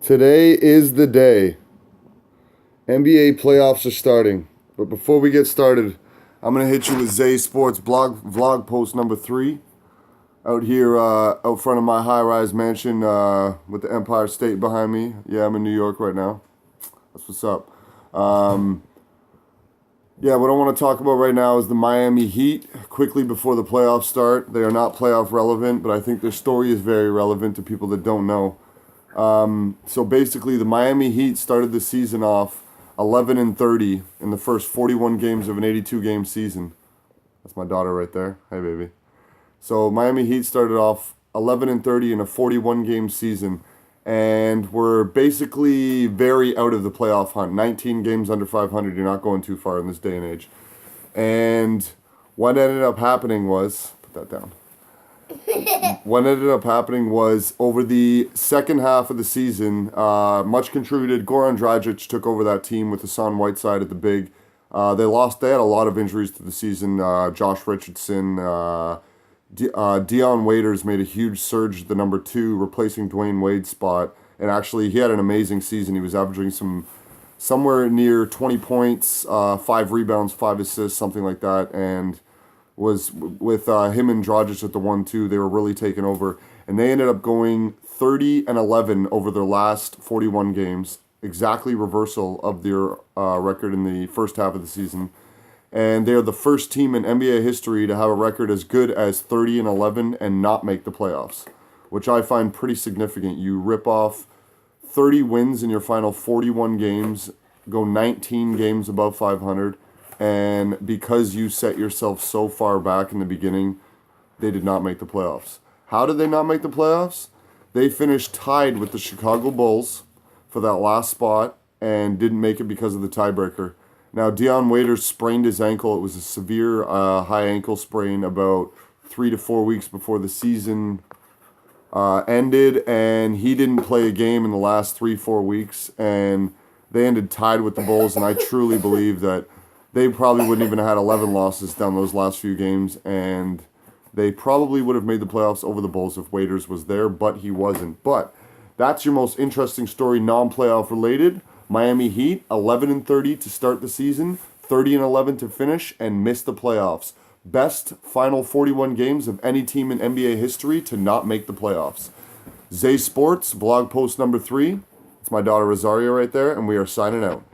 Today is the day. NBA playoffs are starting. But before we get started, I'm going to hit you with Zaze Sports Vlog Post number 3. Out here out front of my high-rise mansion with the Empire State behind me. Yeah, I'm in New York right now. That's what's up. What I want to talk about right now is the Miami Heat. Quickly before the playoffs start, they are not playoff relevant, but I think their story is very relevant to people that don't know. So basically, the Miami Heat started the season off 11-30 in the first 41 games of an 82-game season. That's my daughter right there. Hey, baby. So Miami Heat started off 11-30 in a 41-game season, and were basically very out of the playoff hunt. 19 games under 500. You're not going too far in this day and age. And what ended up happening was, put that down. What ended up happening was over the second half of the season, much contributed. Goran Dragic took over that team with Hassan Whiteside at the big. They had a lot of injuries to the season. Josh Richardson, Dion Waiters made a huge surge at the number 2, replacing Dwayne Wade's spot. And actually, he had an amazing season. He was averaging somewhere near 20 points, 5 rebounds, 5 assists, something like that. And was with him and Dragic at the 1-2, they were really taking over. And they ended up going 30-11 over their last 41 games. Exactly reversal of their record in the first half of the season. And they're the first team in NBA history to have a record as good as 30-11 and not make the playoffs, which I find pretty significant. You rip off 30 wins in your final 41 games, go 19 games above 500, and because you set yourself so far back in the beginning, they did not make the playoffs. How did they not make the playoffs? They finished tied with the Chicago Bulls for that last spot and didn't make it because of the tiebreaker. Now, Dion Waiters sprained his ankle. It was a severe high ankle sprain about 3 to 4 weeks before the season ended, and he didn't play a game in the last 3-4 weeks, and they ended tied with the Bulls, and I truly believe that they probably wouldn't even have had 11 losses down those last few games, and they probably would have made the playoffs over the Bulls if Waiters was there, but he wasn't. But that's your most interesting story, non-playoff related. Miami Heat, 11-30 to start the season, 30-11 to finish, and miss the playoffs. Best final 41 games of any team in NBA history to not make the playoffs. Zaze Sports, blog post number 3. It's my daughter Rosario right there, and we are signing out.